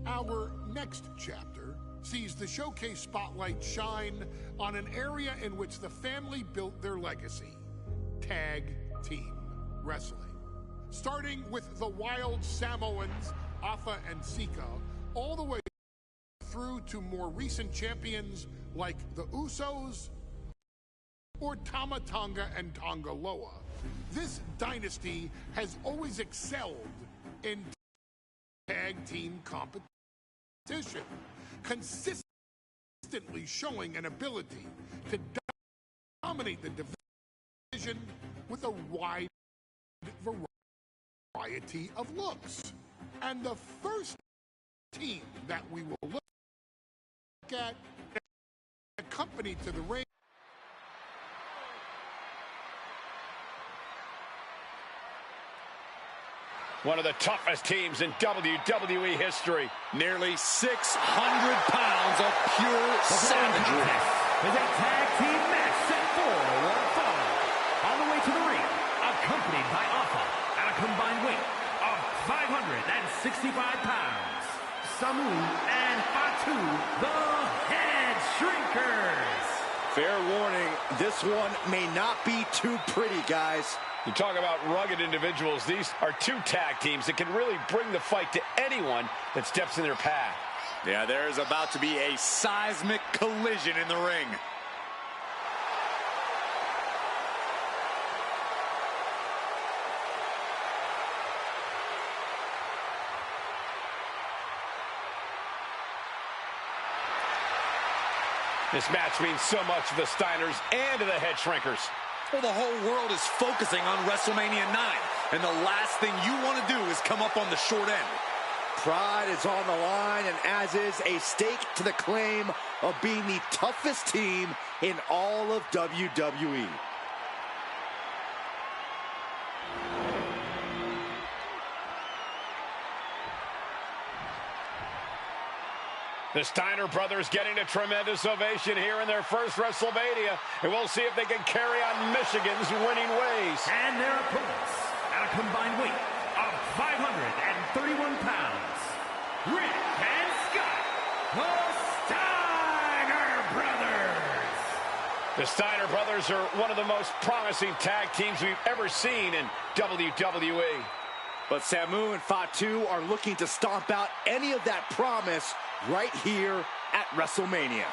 Our next chapter sees the showcase spotlight shine on an area in which the family built their legacy: tag team wrestling. Starting with the Wild Samoans, Afa and Sika, all the way through to more recent champions like the Usos or Tama Tonga and Tonga Loa. This dynasty has always excelled in tag team competition, consistently showing an ability to dominate the division with a wide variety of looks. And the first team that we will look at, accompanied to the ring, one of the toughest teams in WWE history. Nearly 600 pounds of pure savagery. Is a tag team match set for one fall. On the way to the ring, accompanied by Afa at a combined weight of 565 pounds. Samu and Fatu, the Head Shrinkers. Fair warning, this one may not be too pretty, guys. You talk about rugged individuals. These are two tag teams that can really bring the fight to anyone that steps in their path. Yeah, there's about to be a seismic collision in the ring. This match means so much to the Steiners and to the Head Shrinkers. Well, the whole world is focusing on WrestleMania 9, and the last thing you want to do is come up on the short end. Pride is on the line, and as is a stake to the claim of being the toughest team in all of WWE. The Steiner brothers getting a tremendous ovation here in their first WrestleMania, and we'll see if they can carry on Michigan's winning ways. And their opponents, at a combined weight of 531 pounds, Rick and Scott, the Steiner brothers. The Steiner brothers are one of the most promising tag teams we've ever seen in WWE. But Samu and Fatu are looking to stomp out any of that promise right here at WrestleMania.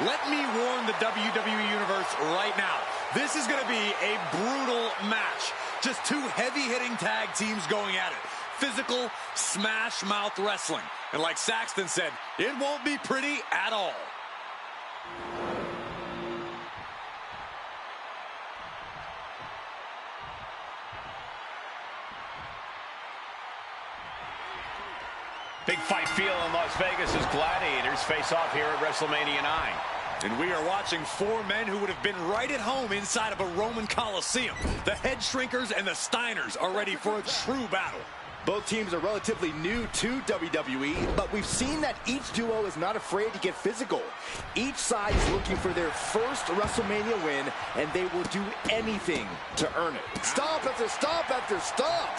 Let me warn the WWE Universe right now. This is going to be a brutal match. Just two heavy-hitting tag teams going at it. Physical, smash-mouth wrestling. And like Saxton said, it won't be pretty at all. Big fight feel in Las Vegas as Gladiators face off here at WrestleMania 9. And we are watching four men who would have been right at home inside of a Roman Coliseum. The Head Shrinkers and the Steiners are ready for a true battle. Both teams are relatively new to WWE, but we've seen that each duo is not afraid to get physical. Each side is looking for their first WrestleMania win, and they will do anything to earn it. Stomp after stomp after stomp!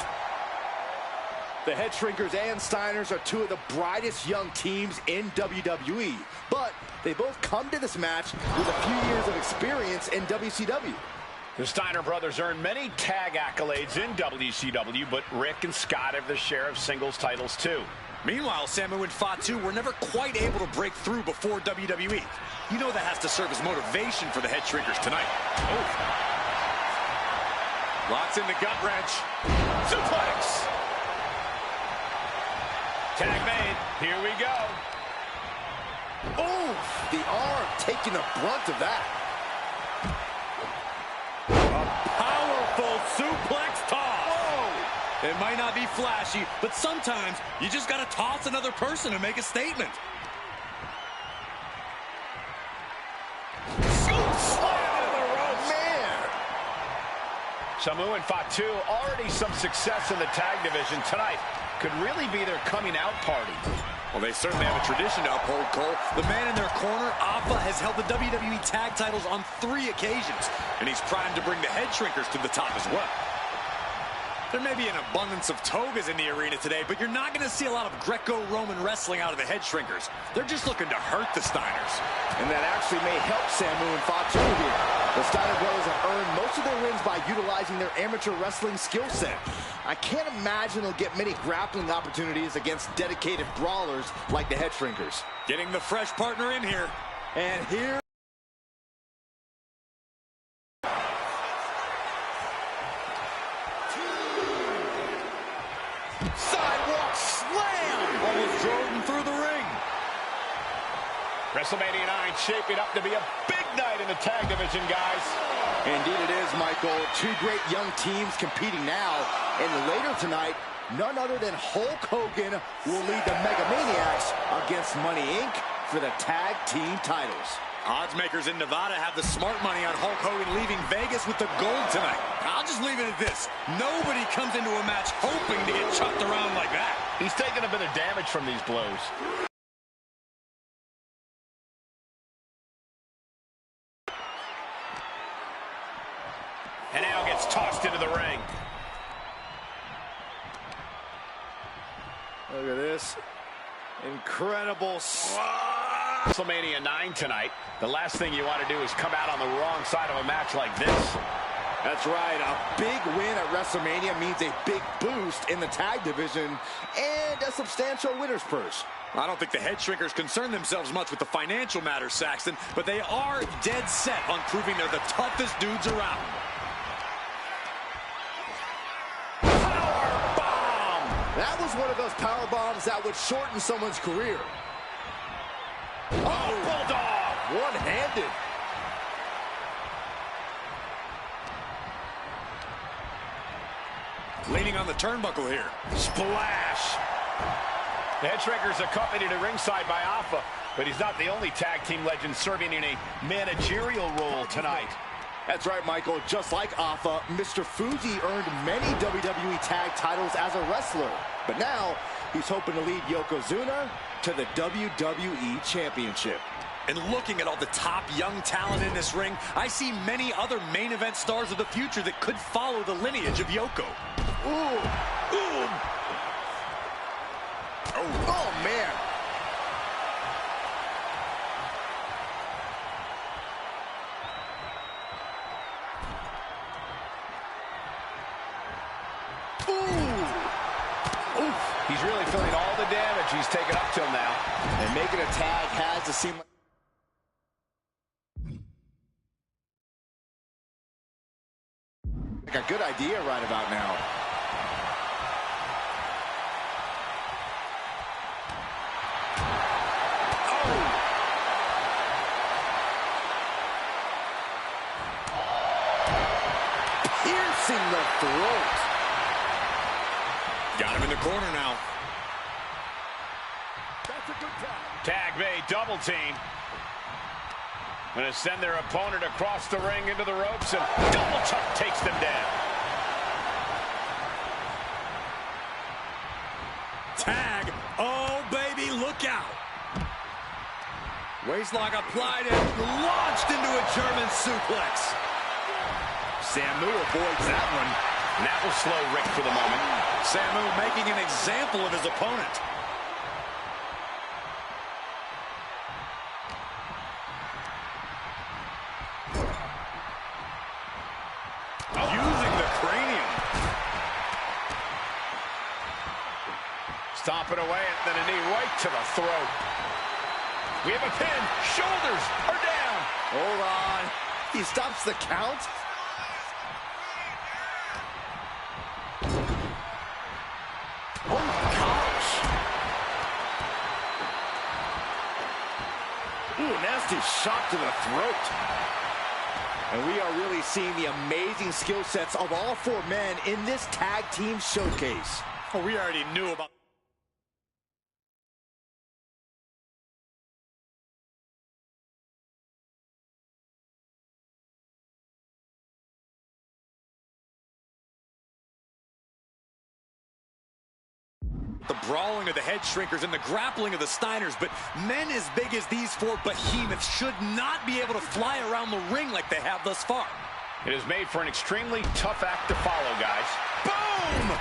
The Head Shrinkers and Steiners are two of the brightest young teams in WWE, but they both come to this match with a few years of experience in WCW. The Steiner brothers earned many tag accolades in WCW, but Rick and Scott have their share of singles titles too. Meanwhile, Samu and Fatu were never quite able to break through before WWE. You know that has to serve as motivation for the Head Shrinkers tonight. Oh. Locks in the gut wrench. Suplex. Tag made. Here we go. Oh, the arm taking the brunt of that. A powerful suplex toss. Whoa. It might not be flashy, but sometimes you just got to toss another person to make a statement. Scoop slam into the ropes. Man. Samu and Fatu already some success in the tag division tonight. Could really be their coming out party. Well, they certainly have a tradition to uphold, Cole. The man in their corner, Alpha, has held the WWE tag titles on 3 occasions, and he's primed to bring the Head Shrinkers to the top as well. There may be an abundance of togas in the arena today, but you're not going to see a lot of Greco-Roman wrestling out of the Head Shrinkers. They're just looking to hurt the Steiners. And that actually may help Samu and Fatu here. The Steiner brothers have earned most of their wins by utilizing their amateur wrestling skill set. I can't imagine they'll get many grappling opportunities against dedicated brawlers like the Head Shrinkers. Getting the fresh partner in here. And here... Sidewalk slam! Almost drove him through the ring. WrestleMania 9 shaping up to be a big night in the tag division, guys. Indeed it is, Michael. Two great young teams competing now. And later tonight, none other than Hulk Hogan will lead the Mega Maniacs against Money Inc. for the tag team titles. Odds makers in Nevada have the smart money on Hulk Hogan leaving Vegas with the gold tonight. I'll just leave it at this. Nobody comes into a match hoping to get chucked around like that. He's taking a bit of damage from these blows. And now gets tossed into the ring. Look at this. Incredible. WrestleMania 9 tonight. The last thing you want to do is come out on the wrong side of a match like this. That's right. A big win at WrestleMania means a big boost in the tag division and a substantial winner's purse. I don't think the Head Shrinkers concern themselves much with the financial matters, Saxton, but they are dead set on proving they're the toughest dudes around. That was one of those power bombs that would shorten someone's career. Oh, Bulldog! One-handed. Leaning on the turnbuckle here. Splash! The Head Shrinkers accompanied at ringside by Alpha. But he's not the only tag team legend serving in a managerial role tonight. That's right, Michael. Just like Alpha, Mr. Fuji earned many WWE tag titles as a wrestler. But now, he's hoping to lead Yokozuna to the WWE Championship. And looking at all the top young talent in this ring, I see many other main event stars of the future that could follow the lineage of Yoko. Ooh. Ooh. Oh, man. He's really feeling all the damage he's taken up till now. And making a tag has to seem like a good idea right about now. Piercing the throat. Got him in the corner now. That's a good tag. Tag made, double team. Going to send their opponent across the ring into the ropes, and double tuck takes them down. Tag. Oh, baby, look out. Waistlock applied and launched into a German suplex. Samu avoids that one. And that will slow Rick for the moment. Samu making an example of his opponent. Using the cranium. Stomping away, and then a knee right to the throat. We have a pin. Shoulders are down. Hold on. He stops the count. Oh, gosh. Ooh, nasty shot to the throat. And we are really seeing the amazing skill sets of all four men in this tag team showcase. Well, we already knew about... the brawling of the head shrinkers and the grappling of the Steiners, but men as big as these four behemoths should not be able to fly around the ring like they have thus far. It is made for an extremely tough act to follow, guys. Boom!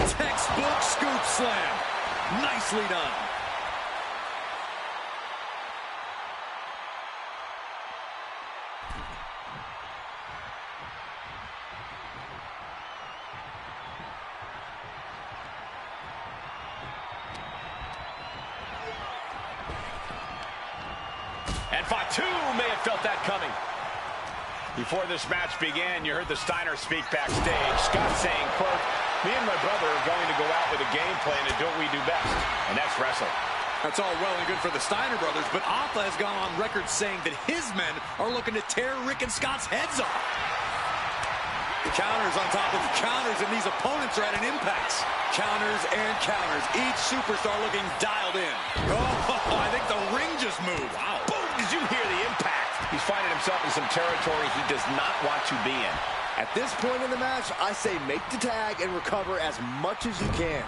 Textbook scoop slam. Nicely done. And Fatu may have felt that coming. Before this match began, you heard the Steiners speak backstage. Scott saying, quote, "Me and my brother are going to go out with a game plan and do what we do best, and that's wrestle." That's all well and good for the Steiner brothers, but Alpha has gone on record saying that his men are looking to tear Rick and Scott's heads off. Counters on top of counters, and these opponents are at an impasse. Counters and counters. Each superstar looking dialed in. Oh, I think the ring just moved. Wow. Boom! Did you hear the impact? He's finding himself in some territory he does not want to be in. At this point in the match, I say make the tag and recover as much as you can.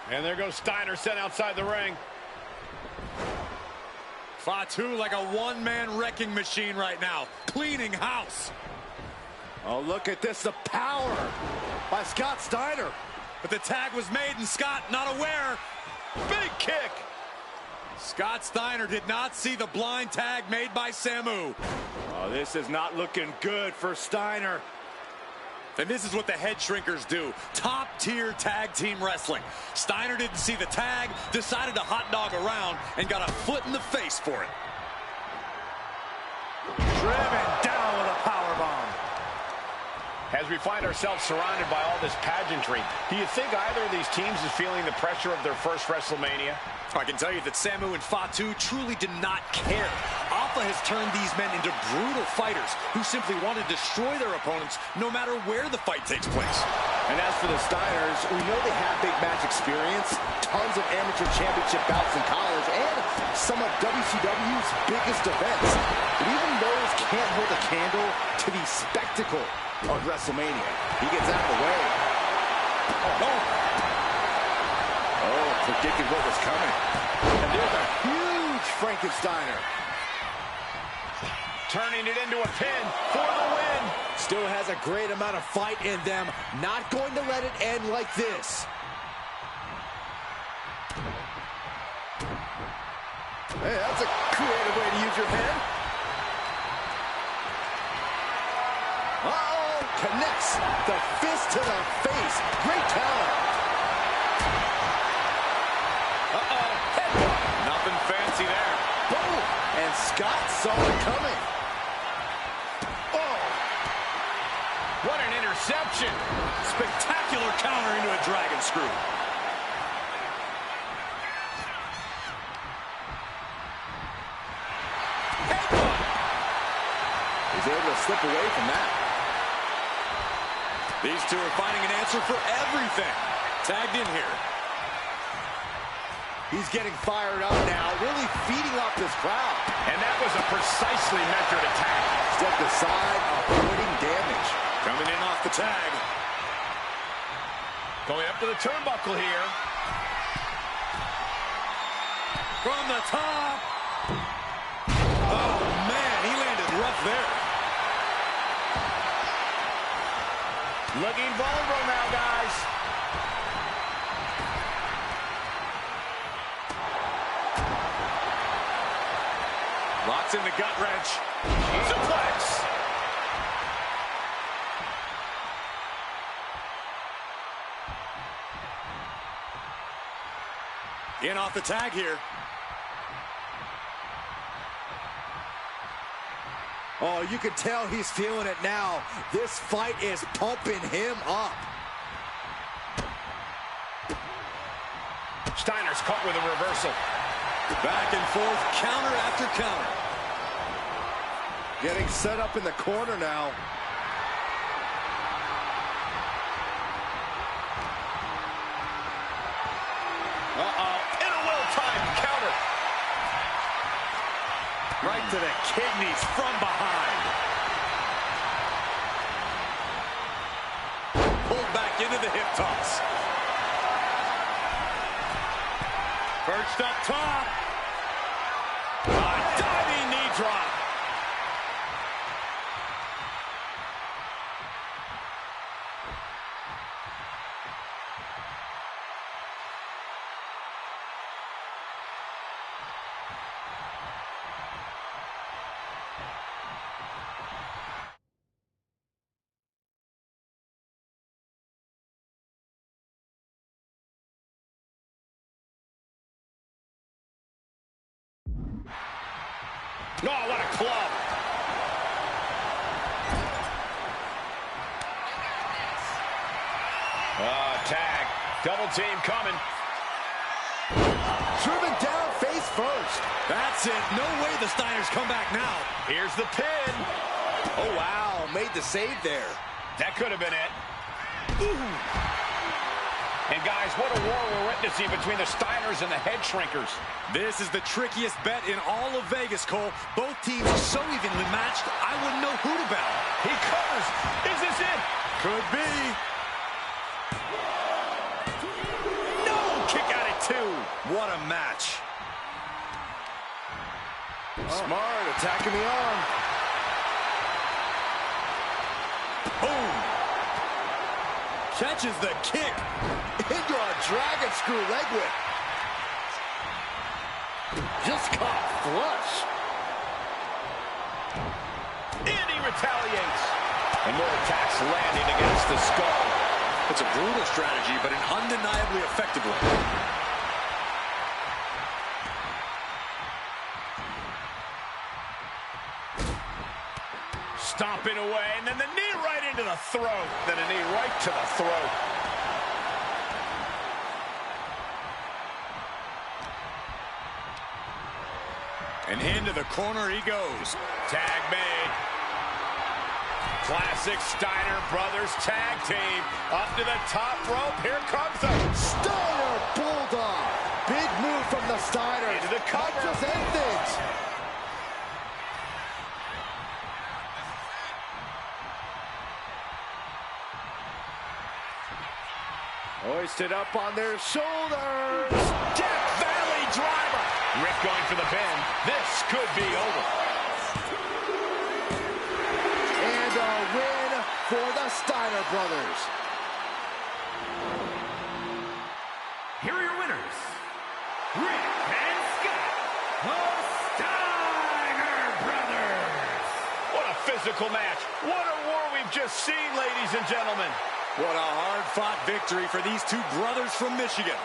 And there goes Steiner sent outside the ring. Fatu like a one-man wrecking machine right now, cleaning house. Oh, look at this, the power by Scott Steiner. But the tag was made and Scott not aware. Big kick. Scott Steiner did not see the blind tag made by Samu. Oh, this is not looking good for Steiner. And this is what the head shrinkers do. Top-tier tag team wrestling. Steiner didn't see the tag, decided to hot dog around, and got a foot in the face for it. Driven down with a powerbomb. As we find ourselves surrounded by all this pageantry, do you think either of these teams is feeling the pressure of their first WrestleMania? I can tell you that Samu and Fatu truly did not care. Alpha has turned these men into brutal fighters who simply want to destroy their opponents no matter where the fight takes place. And as for the Steiners, we know they have big match experience, tons of amateur championship bouts in college, and some of WCW's biggest events. But even those can't hold a candle to the spectacle of WrestleMania. He gets out of the way. Oh, predicted what was coming. And there's a huge Frankensteiner. Turning it into a pin for the win. Still has a great amount of fight in them. Not going to let it end like this. Hey, that's a creative way to use your pen. Uh-oh, connects the fist to the face. Great counter. Uh-oh, headbutt. Nothing fancy there. Boom, and Scott saw it coming. Oh, what an interception. Spectacular counter into a dragon screw. Headbutt. He's able to slip away from that. These two are finding an answer for everything. Tagged in here. He's getting fired up now, really feeding off this crowd. And that was a precisely measured attack. Stepped aside, avoiding damage. Coming in off the tag. Going up to the turnbuckle here. From the top. Oh, man, he landed rough there. Looking vulnerable now, guys. Locks in the gut wrench. Suplex. In off the tag here. Oh, you can tell he's feeling it now. This fight is pumping him up. Steiner's caught with a reversal. Back and forth, counter after counter. Getting set up in the corner now. Uh-oh, in a well-timed counter. Right to the kidneys from behind. Pulled back into the hip toss. Perched up top. A diving knee drop. Oh, what a club. Tag. Double team coming. Driven down face first. That's it. No way the Steiners come back now. Here's the pin. Oh, wow. Made the save there. That could have been it. Ooh. And guys, what a war we're witnessing between the Steiners and the Head Shrinkers. This is the trickiest bet in all of Vegas, Cole. Both teams are so evenly matched, I wouldn't know who to bet. He covers. Is this it? Could be. No! Kick out at two. What a match. Smart, attacking the arm. Boom. Catches the kick. Into a dragon screw leg whip. Just caught flush. And he retaliates. And more attacks landing against the skull. It's a brutal strategy, but an undeniably effective one. stomping away, and then the knee right into the throat. Then a knee right to the throat. And into the corner he goes. Tag made. Classic Steiner Brothers tag team. Up to the top rope. Here comes the Steiner Bulldog. Big move from the Steiners. Into the cover. Might just end things. Hoisted up on their shoulders. Death Valley driver. Rick going for the pin. This could be over. And a win for the Steiner brothers. Here are your winners, Rick and Scott, the Steiner Brothers. What a physical match. What a war we've just seen, ladies and gentlemen. What a hard-fought victory for these two brothers from Michigan.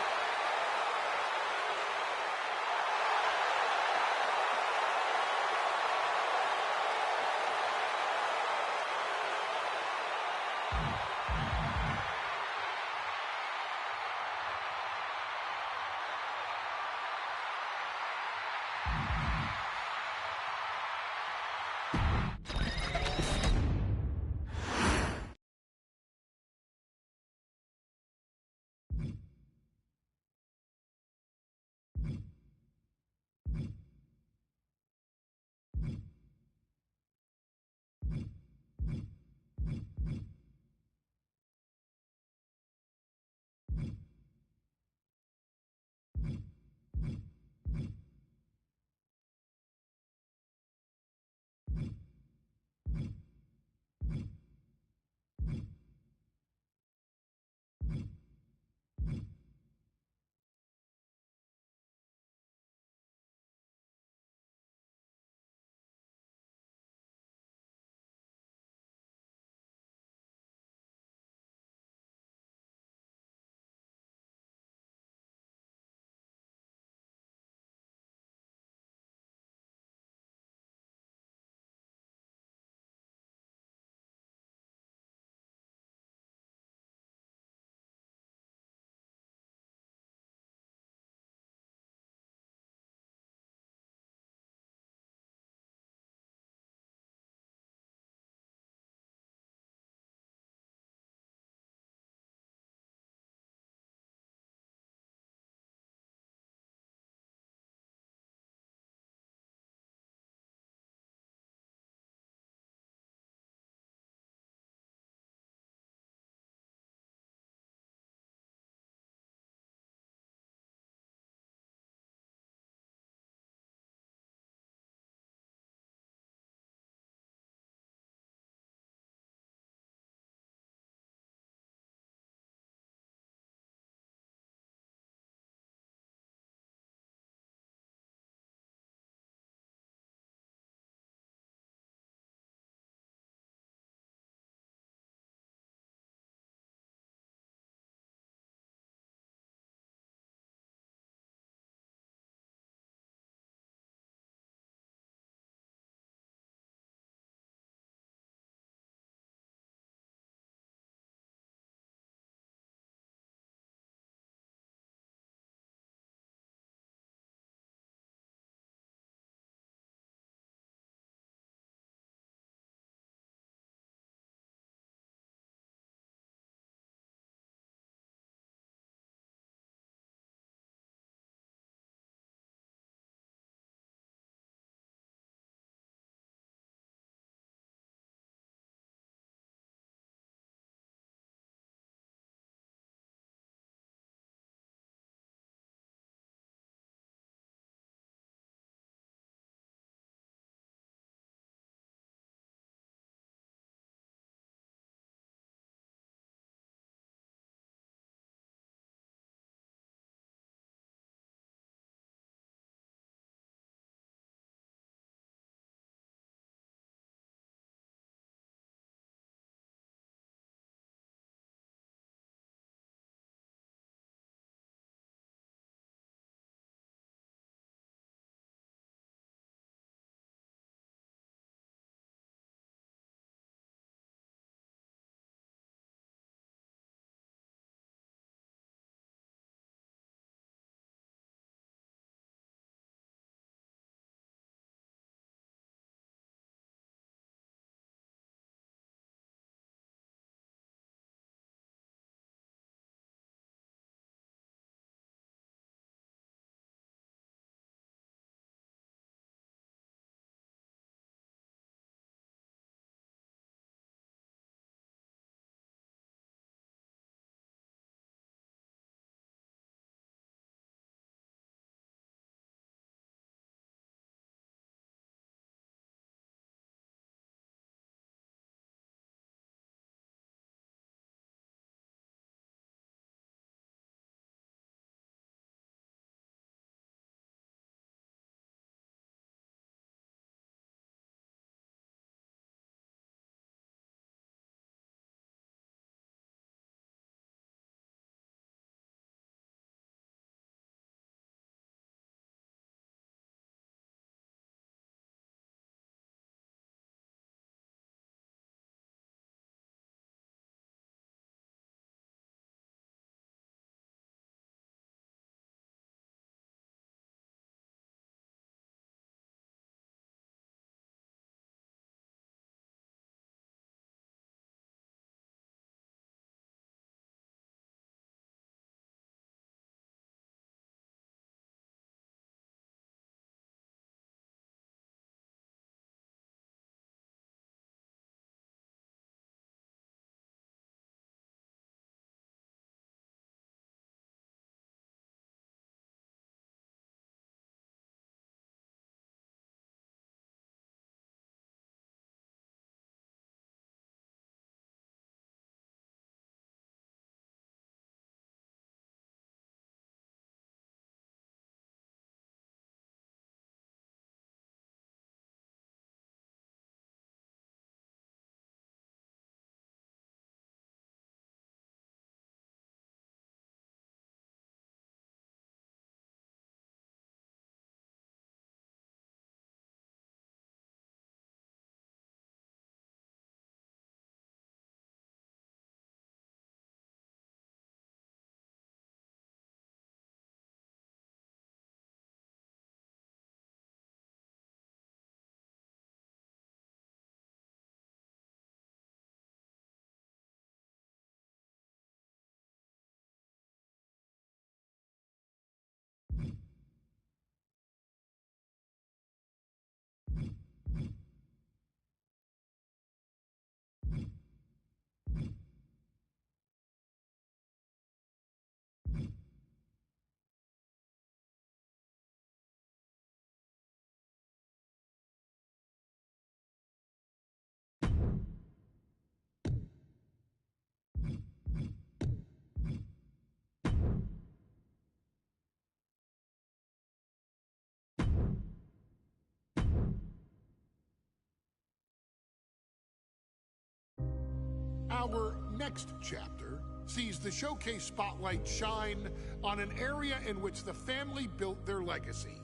Our next chapter sees the showcase spotlight shine on an area in which the family built their legacy: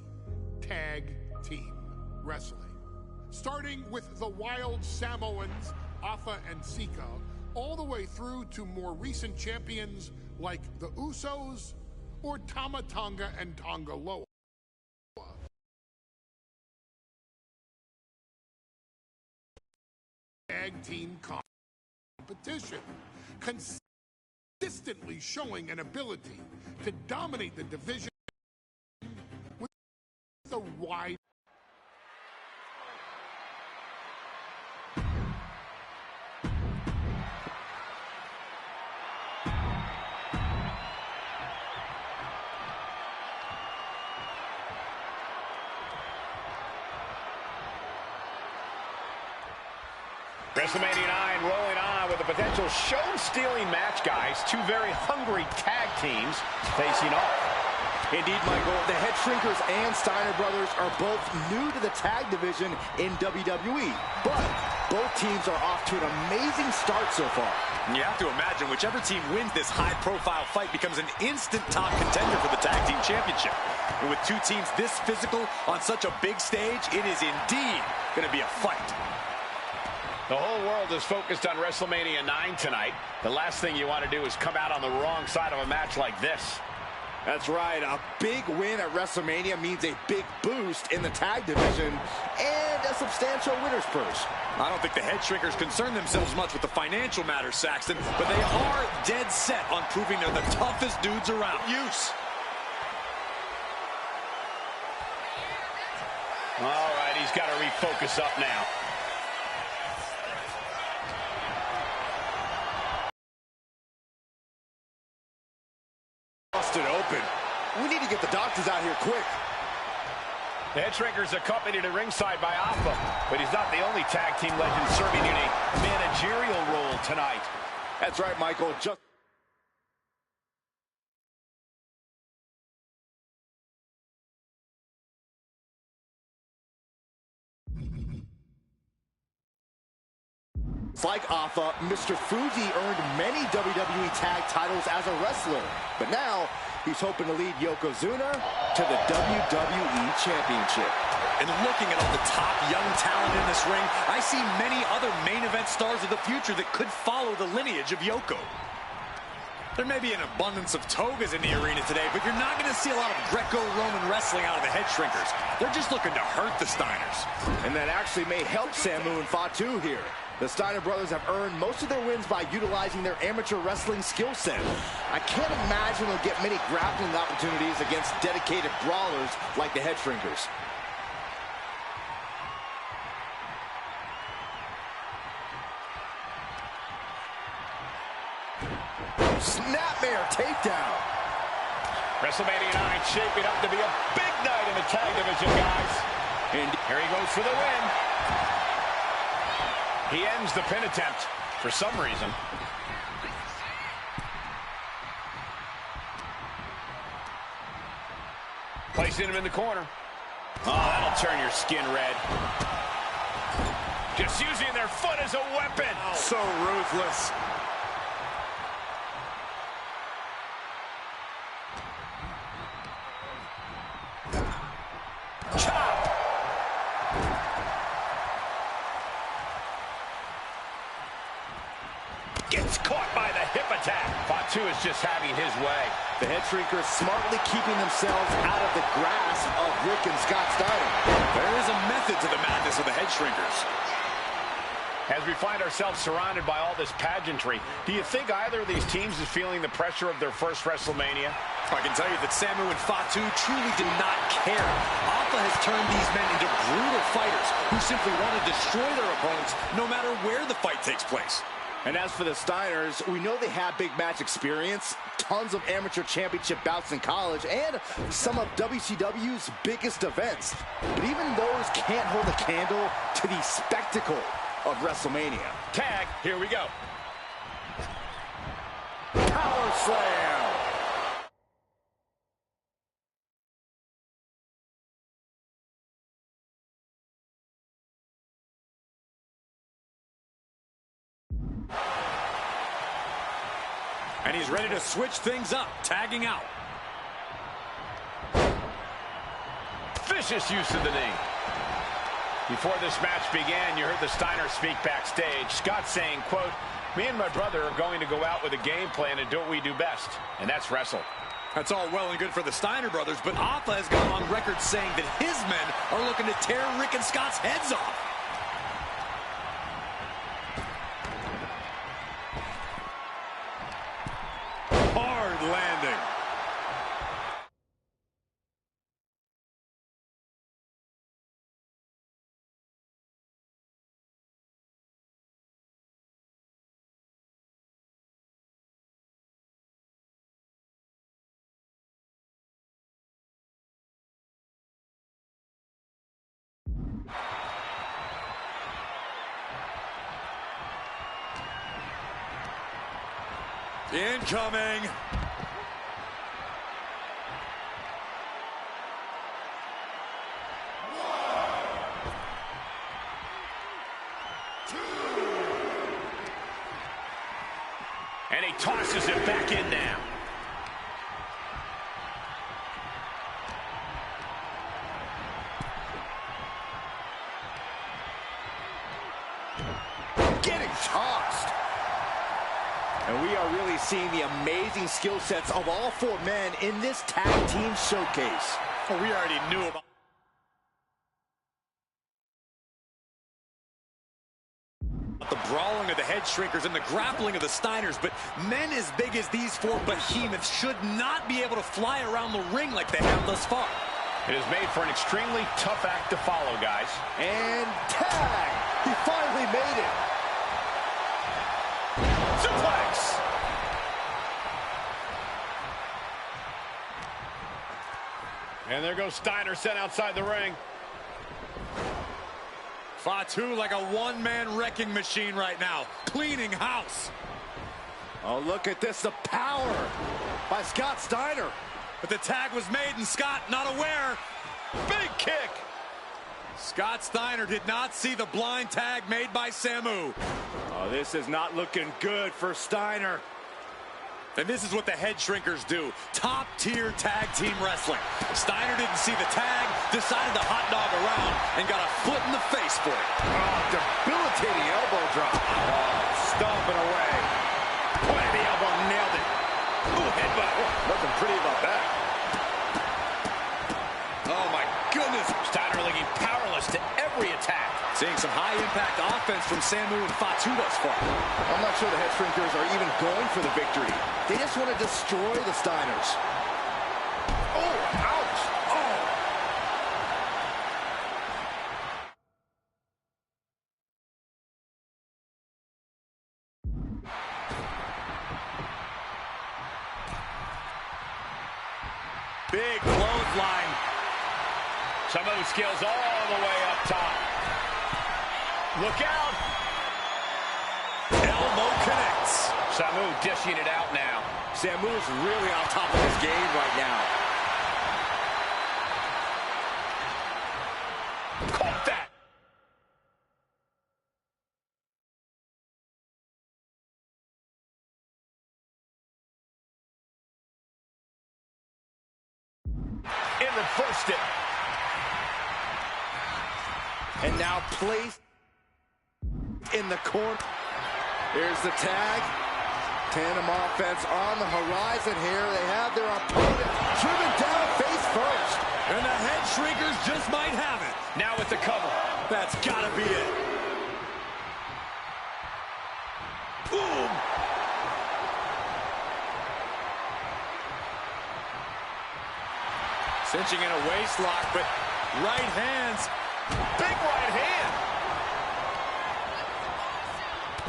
tag team wrestling. Starting with the Wild Samoans, Alpha and Sika, all the way through to more recent champions like the Usos or Tama Tonga and Tonga Loa. Tag team competition, consistently showing an ability to dominate the division with the wide. WrestleMania 9 rolling on with a potential show-stealing match, guys. Two very hungry tag teams facing off. Indeed, Michael, the Head Shrinkers and Steiner brothers are both new to the tag division in WWE, but both teams are off to an amazing start so far. And you have to imagine whichever team wins this high-profile fight becomes an instant top contender for the tag team championship. And with two teams this physical on such a big stage, it is indeed going to be a fight. The whole world is focused on WrestleMania 9 tonight. The last thing you want to do is come out on the wrong side of a match like this. That's right. A big win at WrestleMania means a big boost in the tag division and a substantial winner's purse. I don't think the Head Shrinkers concern themselves much with the financial matters, Saxton, but they are dead set on proving they're the toughest dudes around. All right, he's got to refocus up now. Busted open. We need to get the doctors out here quick. The Head Shrinkers accompanied at ringside by Alpha, but he's not the only tag team legend serving in a managerial role tonight. That's right, Michael. Just like Alpha, Mr. Fuji earned many WWE tag titles as a wrestler, but now he's hoping to lead Yokozuna to the WWE Championship. And looking at all the top young talent in this ring, I see many other main event stars of the future that could follow the lineage of Yoko. There may be an abundance of togas in the arena today, but you're not going to see a lot of Greco-Roman wrestling out of the Head Shrinkers. They're just looking to hurt the Steiners. And that actually may help Samu and Fatu here. The Steiner brothers have earned most of their wins by utilizing their amateur wrestling skill set. I can't imagine they'll get many grappling opportunities against dedicated brawlers like the Head Shrinkers. Snapmare takedown. WrestleMania 9 shaping up to be a big night in the tag division, guys. And here he goes for the win. He ends the pin attempt for some reason. Placing him in the corner. Oh, that'll turn your skin red. Just using their foot as a weapon. So ruthless. Gets caught by the hip attack. Fatu is just having his way. The Head Shrinkers smartly keeping themselves out of the grasp of Rick and Scott Steiner. There is a method to the madness of the Head Shrinkers. As we find ourselves surrounded by all this pageantry, do you think either of these teams is feeling the pressure of their first WrestleMania? I can tell you that Samu and Fatu truly did not care. Alpha has turned these men into brutal fighters who simply want to destroy their opponents no matter where the fight takes place. And as for the Steiners, we know they have big match experience, tons of amateur championship bouts in college, and some of WCW's biggest events. But even those can't hold a candle to the spectacle of WrestleMania. Tag, here we go. Power slam. And he's ready to switch things up, tagging out. Vicious use of the knee. Before this match began, you heard the Steiner speak backstage. Scott saying, quote, "Me and my brother are going to go out with a game plan and do what we do best, and that's wrestle." That's all well and good for the Steiner brothers, but Alpha has gone on record saying that his men are looking to tear Rick and Scott's heads off. Hard landing. Incoming. And he tosses it back in now. Getting tossed. And we are really seeing the amazing skill sets of all four men in this tag team showcase. Well, we already knew about the brawling of the head shrinkers and the grappling of the Steiners, but men as big as these four behemoths should not be able to fly around the ring like they have thus far. It is made for an extremely tough act to follow, guys. And tag! He finally made it. Suplex! And there goes Steiner sent outside the ring. Fatu like a one-man wrecking machine right now, cleaning house. Oh, look at this, the power by Scott Steiner. But the tag was made and Scott not aware. Big kick! Scott Steiner did not see the blind tag made by Samu. Oh, this is not looking good for Steiner. And this is what the head shrinkers do. Top-tier tag team wrestling. Steiner didn't see the tag, decided to hot dog around, and got a foot in the face for it. Oh, debilitating elbow drop. Oh, stomping away. Boy, the elbow nailed it. Ooh, headbutt. Oh, nothing pretty about that. Oh, my goodness. Steiner looking powerless to every attack. Seeing some high-impact offense from Samu and Fatu thus far. I'm not sure the head shrinkers are even going for the victory. They just want to destroy the Steiners. Oh, ouch. Oh. Big clothesline. Samu skills all the way up top. Look out! Elbow connects. Samu dishing it out now. Samu's really on top of his game right now. Caught that! It reversed it. And now placed in the corner. Here's the tag. Tandem offense on the horizon here. They have their opponent driven down face first. And the head shrinkers just might have it. Now with the cover. That's gotta be it. Boom! Cinching in a waist lock, but right hands. Big right hand.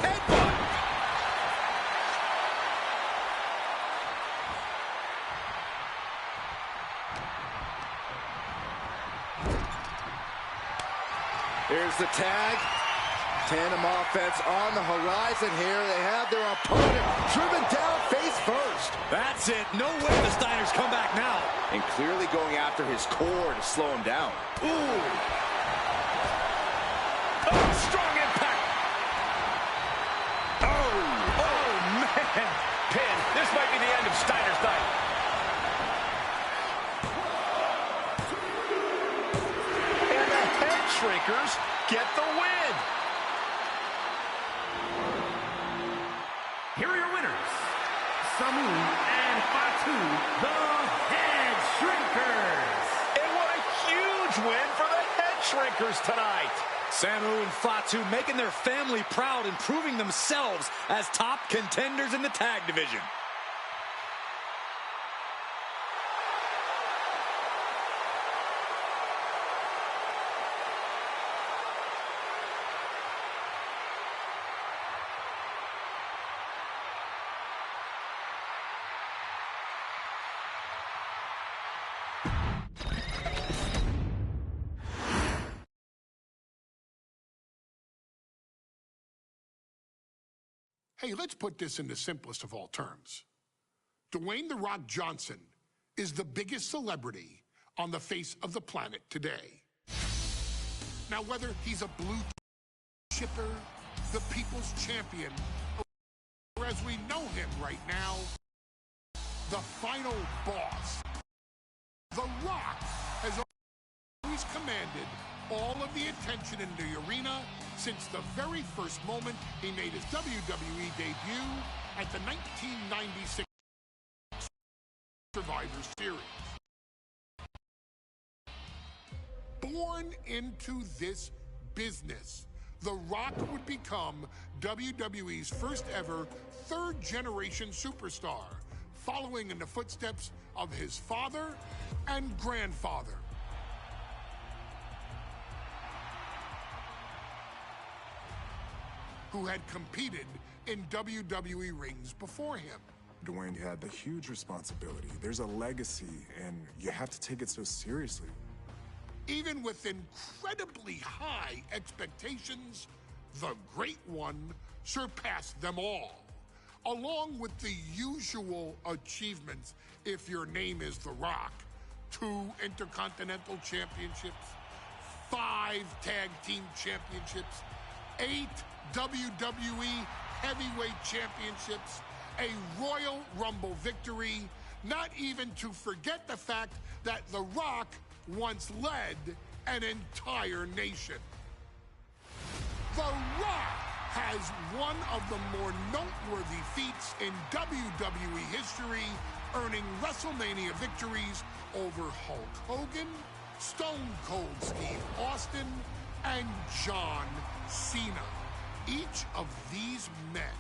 Headbutt. Here's the tag. Tandem offense on the horizon here. They have their opponent driven down face first. That's it. No way the Steiners come back now. And clearly going after his core to slow him down. Ooh. Oh, strong impact. Oh, man. Pin. This This might be the end of Steiner's night. And the Head Shrinkers get the win. Here are your winners, Samu and Fatu, the Head Shrinkers. And what a huge win for the Head Shrinkers tonight. Samu and Fatu making their family proud and proving themselves as top contenders in the tag division. Hey, let's put this in the simplest of all terms. Dwayne "The Rock" Johnson is the biggest celebrity on the face of the planet today. Now, whether he's a blue chipper, the people's champion, or as we know him right now, the final boss, The Rock has always commanded all of the attention in the arena since the very first moment he made his WWE debut at the 1996 Survivor Series. Born into this business, The Rock would become WWE's first ever third-generation superstar, following in the footsteps of his father and grandfather. Who had competed in WWE rings before him. Dwayne had the huge responsibility. There's a legacy, and you have to take it so seriously. Even with incredibly high expectations, the Great One surpassed them all, along with the usual achievements if your name is The Rock: 2 Intercontinental Championships, 5 Tag Team Championships, 8 WWE Heavyweight Championships, a Royal Rumble victory, not even to forget the fact that The Rock once led an entire nation. The Rock has one of the more noteworthy feats in WWE history, earning WrestleMania victories over Hulk Hogan, Stone Cold Steve Austin, and John Cena. Each of these men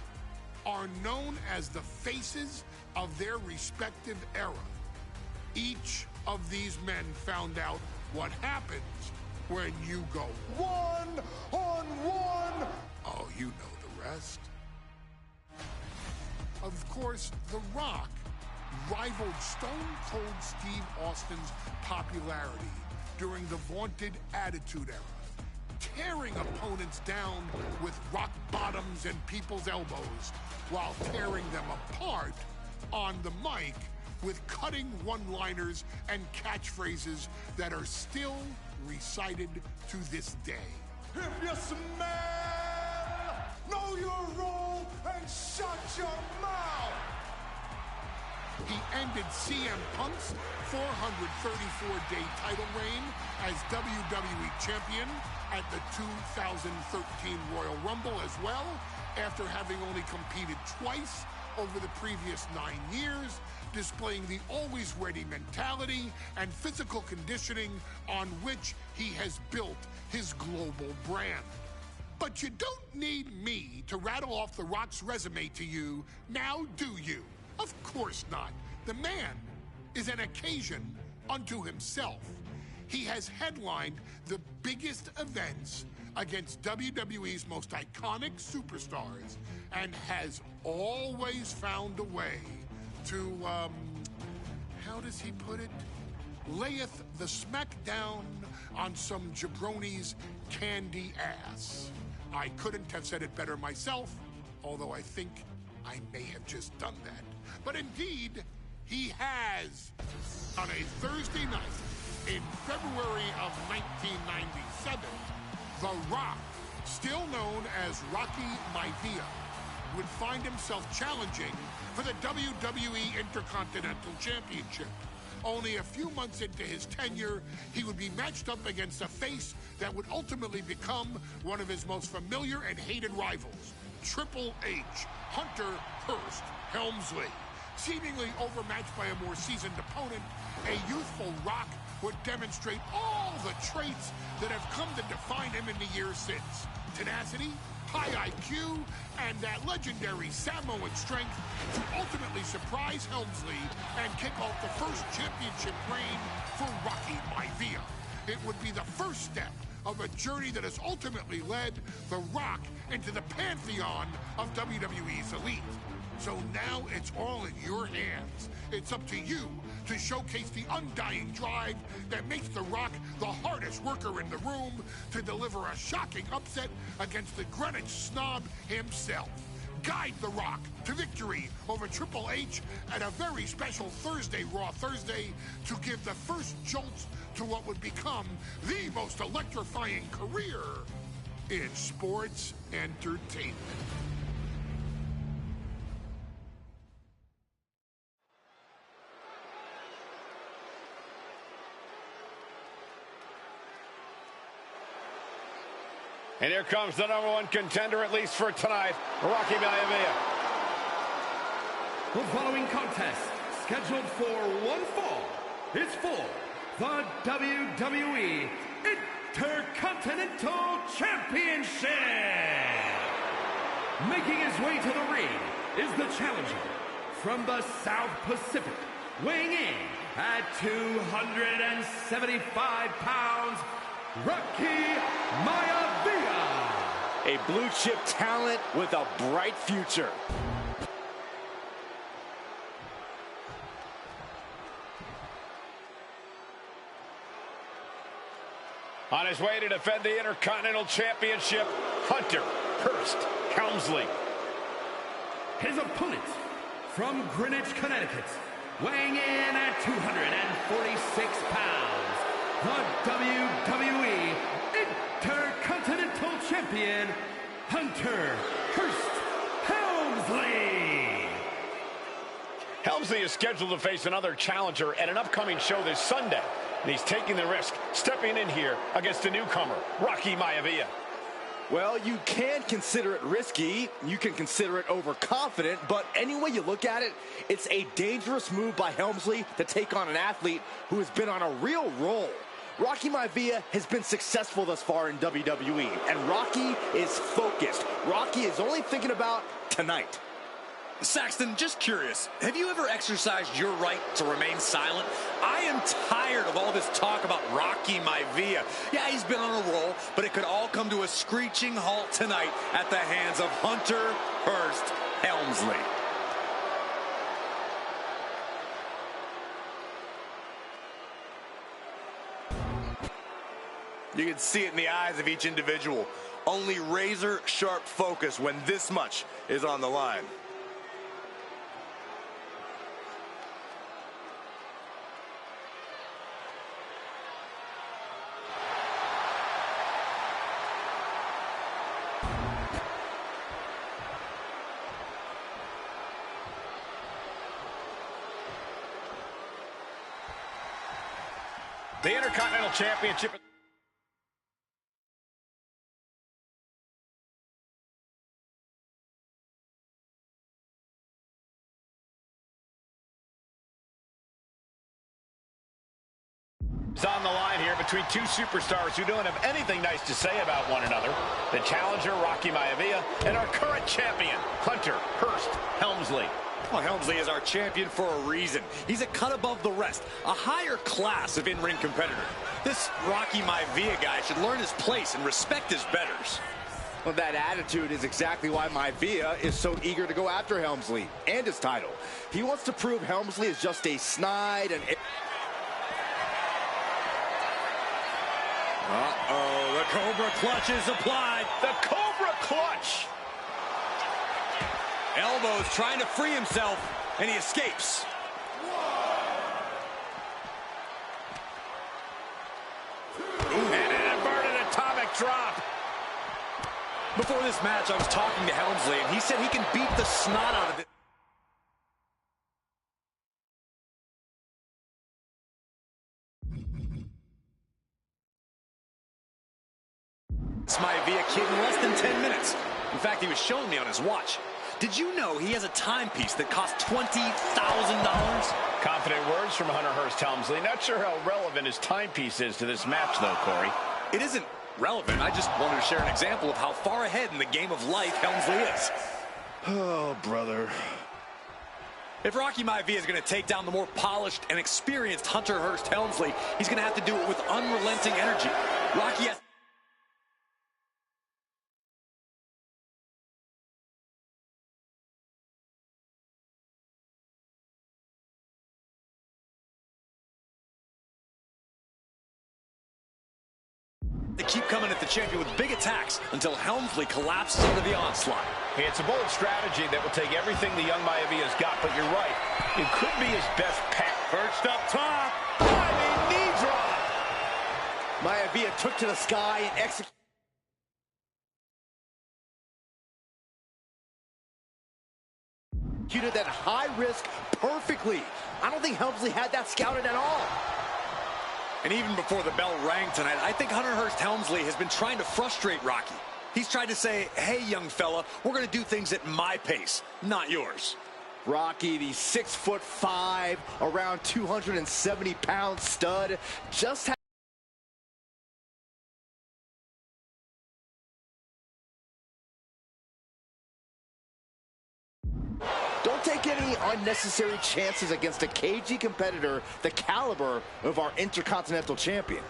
are known as the faces of their respective era. Each of these men found out what happens when you go one-on-one. Oh, you know the rest. Of course, The Rock rivaled Stone Cold Steve Austin's popularity during the vaunted Attitude Era, tearing opponents down with rock bottoms and people's elbows while tearing them apart on the mic with cutting one-liners and catchphrases that are still recited to this day. If you smell, know your role and shut your mouth. He ended CM Punk's 434-day title reign as WWE Champion at the 2013 Royal Rumble as well, after having only competed twice over the previous 9 years, displaying the always-ready mentality and physical conditioning on which he has built his global brand. But you don't need me to rattle off The Rock's resume to you, now do you? Of course not. The man is an occasion unto himself. He has headlined the biggest events against WWE's most iconic superstars and has always found a way to, how does he put it? Layeth the smackdown on some jabroni's candy ass. I couldn't have said it better myself, although I think I may have just done that. But indeed, he has. On a Thursday night in February of 1997, The Rock, still known as Rocky Maivia, would find himself challenging for the WWE Intercontinental Championship. Only a few months into his tenure, he would be matched up against a face that would ultimately become one of his most familiar and hated rivals, Triple H, Hunter Hearst Helmsley. Seemingly overmatched by a more seasoned opponent, a youthful Rock would demonstrate all the traits that have come to define him in the years since. Tenacity, high IQ, and that legendary Samoan strength to ultimately surprise Helmsley and kick off the first championship reign for Rocky Maivia. It would be the first step of a journey that has ultimately led The Rock into the pantheon of WWE's elite. So now it's all in your hands. It's up to you to showcase the undying drive that makes The Rock the hardest worker in the room to deliver a shocking upset against the Greenwich snob himself. Guide The Rock to victory over Triple H at a very special Thursday, Raw Thursday, to give the first jolts to what would become the most electrifying career in sports entertainment. And here comes the #1 contender, at least for tonight, Rocky Maivia. The following contest, scheduled for one fall, is for the WWE Intercontinental Championship. Making his way to the ring is the challenger from the South Pacific, weighing in at 275 pounds, Rocky Maivia. A blue chip talent with a bright future. On his way to defend the Intercontinental Championship, Hunter Hearst Helmsley. His opponent from Greenwich, Connecticut, weighing in at 246 pounds, the WWE Intercontinental Champion, Hunter Hearst Helmsley. Helmsley is scheduled to face another challenger at an upcoming show this Sunday. And he's taking the risk, stepping in here against the newcomer, Rocky Maivia. Well, you can consider it risky, you can consider it overconfident, but any way you look at it, it's a dangerous move by Helmsley to take on an athlete who has been on a real roll. Rocky Maivia has been successful thus far in WWE, and Rocky is focused. Rocky is only thinking about tonight. Saxton, just curious, have you ever exercised your right to remain silent? I am tired of all this talk about Rocky Maivia. Yeah, he's been on a roll, but it could all come to a screeching halt tonight at the hands of Hunter Hearst Helmsley. You can see it in the eyes of each individual. Only razor-sharp focus when this much is on the line. The Intercontinental Championship. It's on the line here between two superstars who don't have anything nice to say about one another. The challenger, Rocky Maivia, and our current champion, Hunter Hearst Helmsley. Well, Helmsley is our champion for a reason. He's a cut above the rest, a higher class of in-ring competitor. This Rocky Maivia guy should learn his place and respect his betters. Well, that attitude is exactly why Maivia is so eager to go after Helmsley and his title. He wants to prove Helmsley is just a snide and... Uh-oh, the Cobra Clutch is applied. The Cobra Clutch! Elbows trying to free himself, and he escapes. And an inverted atomic drop. Before this match, I was talking to Helmsley, and he said he can beat the snot out of it. It's Maivia kid in less than 10 minutes. In fact, he was showing me on his watch. Did you know he has a timepiece that costs $20,000? Confident words from Hunter Hearst Helmsley. Not sure how relevant his timepiece is to this match, though, Corey. It isn't relevant. I just wanted to share an example of how far ahead in the game of life Helmsley is. Oh, brother. If Rocky Maivia is going to take down the more polished and experienced Hunter Hearst Helmsley, he's going to have to do it with unrelenting energy. Rocky has... They keep coming at the champion with big attacks until Helmsley collapses under the onslaught. Hey, it's a bold strategy that will take everything the young Maivia's got, but you're right. It could be his best pack. Perched up top. Diving knee drop. Maivia took to the sky and executed that high risk perfectly. I don't think Helmsley had that scouted at all. And even before the bell rang tonight, I think Hunter Hearst Helmsley has been trying to frustrate Rocky. He's tried to say, hey, young fella, we're going to do things at my pace, not yours. Rocky, the 6'5", around 270-pound stud, just had... Don't take any unnecessary chances against a cagey competitor the caliber of our Intercontinental Champion.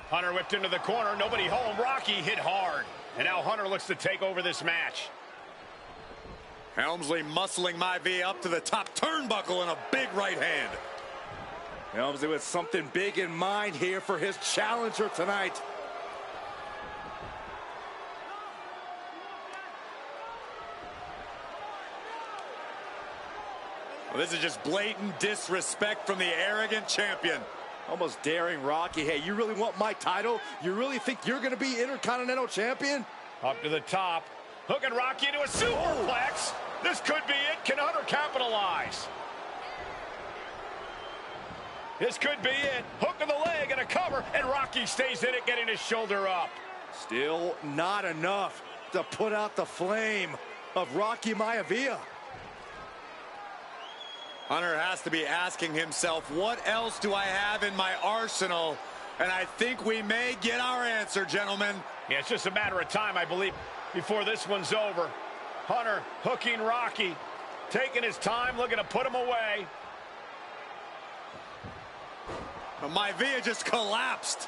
Hunter whipped into the corner. Nobody home. Rocky hit hard. And now Hunter looks to take over this match. Helmsley muscling Maivia up to the top turnbuckle in a big right hand. Helmsley with something big in mind here for his challenger tonight. Well, this is just blatant disrespect from the arrogant champion. Almost daring Rocky. Hey, you really want my title? You really think you're going to be Intercontinental Champion? Up to the top. Hooking Rocky into a superplex. This could be it. Can Hunter capitalize? This could be it. Hook of the leg and a cover, and Rocky stays in it, getting his shoulder up. Still not enough to put out the flame of Rocky Maivia. Hunter has to be asking himself, what else do I have in my arsenal? And I think we may get our answer, gentlemen. Yeah, it's just a matter of time, I believe, before this one's over. Hunter hooking Rocky, taking his time, looking to put him away. But Maivia just collapsed.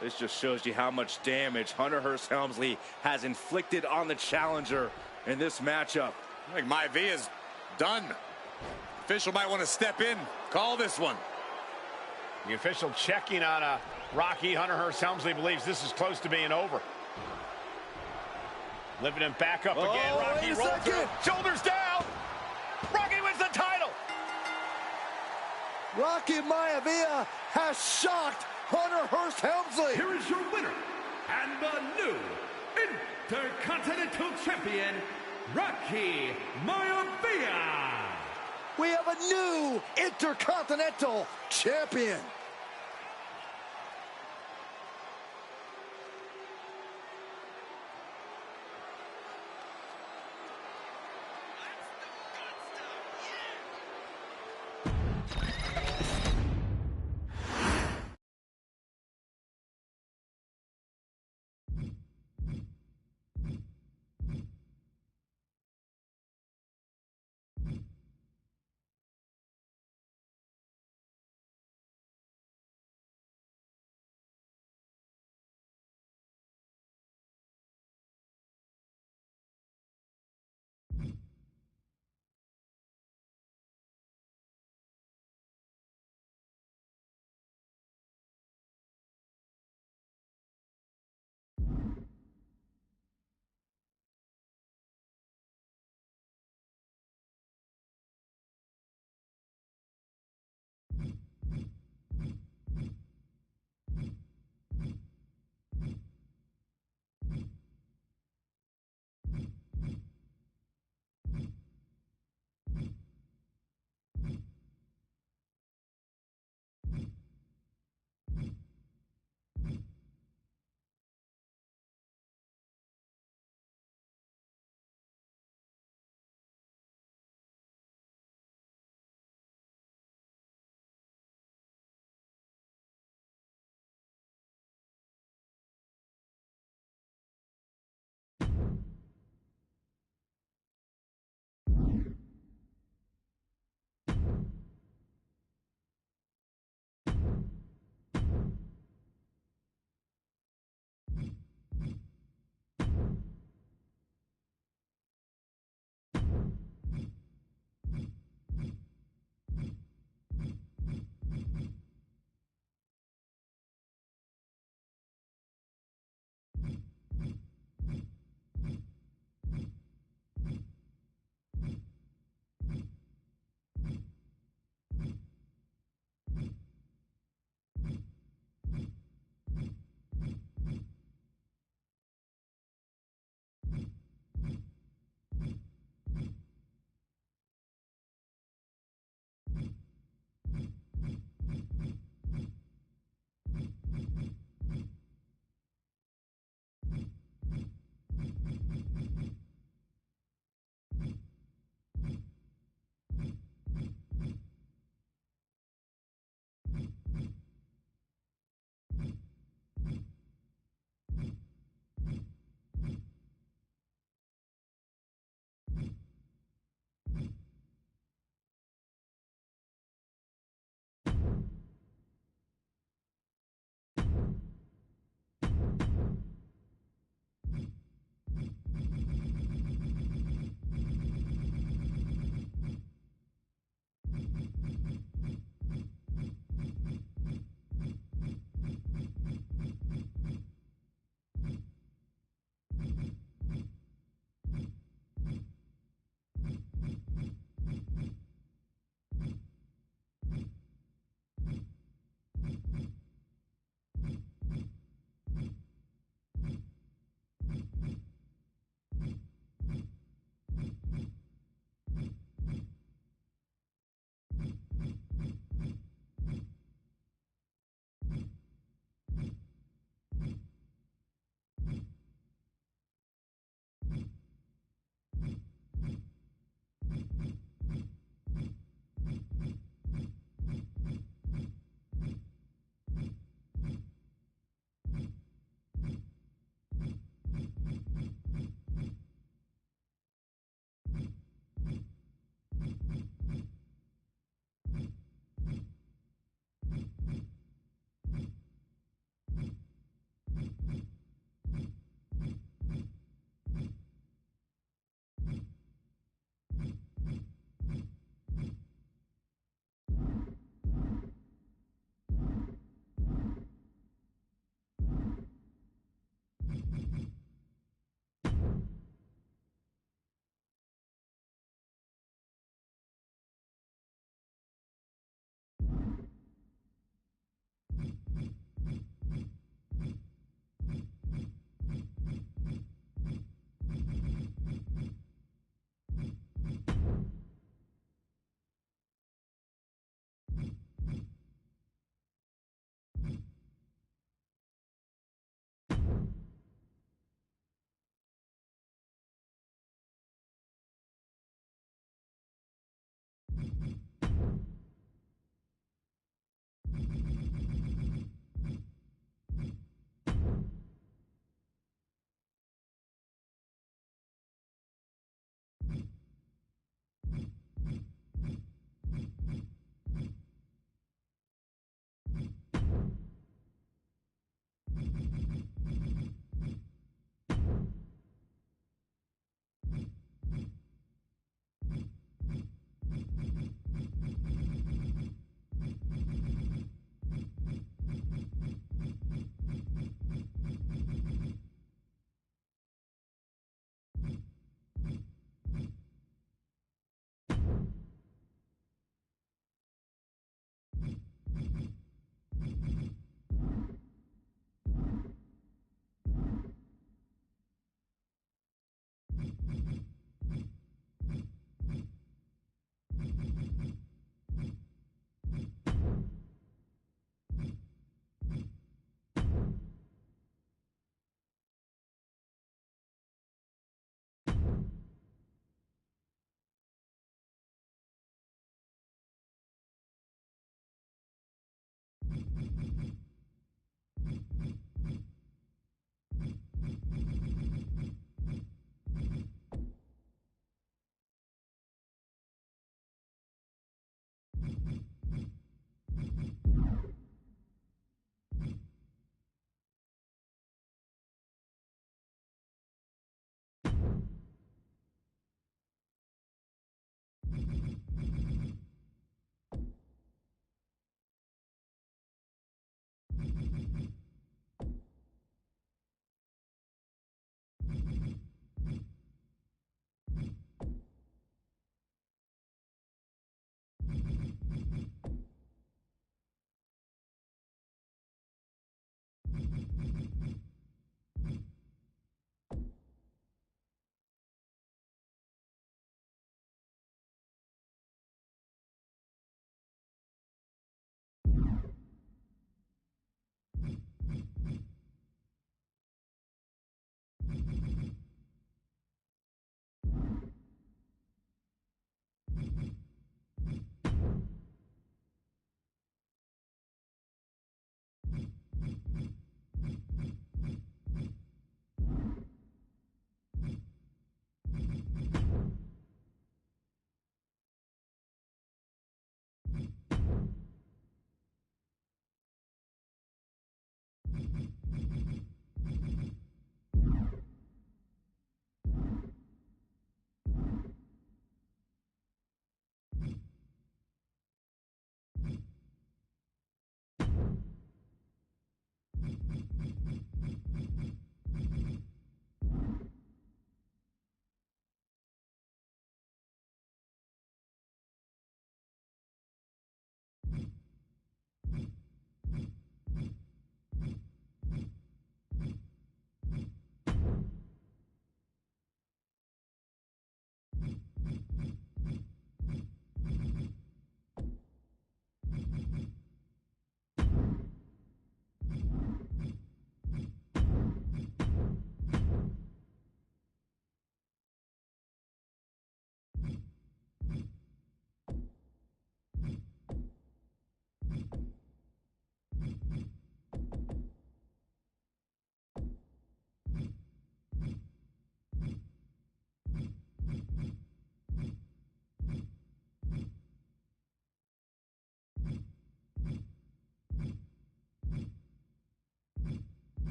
This just shows you how much damage Hunter Hearst Helmsley has inflicted on the challenger in this matchup. I think Maivia's done. Official might want to step in, call this one. The official checking on Rocky. Hunter Hearst Helmsley believes this is close to being over. Lifting him back up again. Rocky rolls through. Shoulders down. Rocky wins the title. Rocky Maivia has shocked Hunter Hearst Helmsley. Here is your winner and the new Intercontinental Champion, Rocky Maivia. We have a new Intercontinental Champion.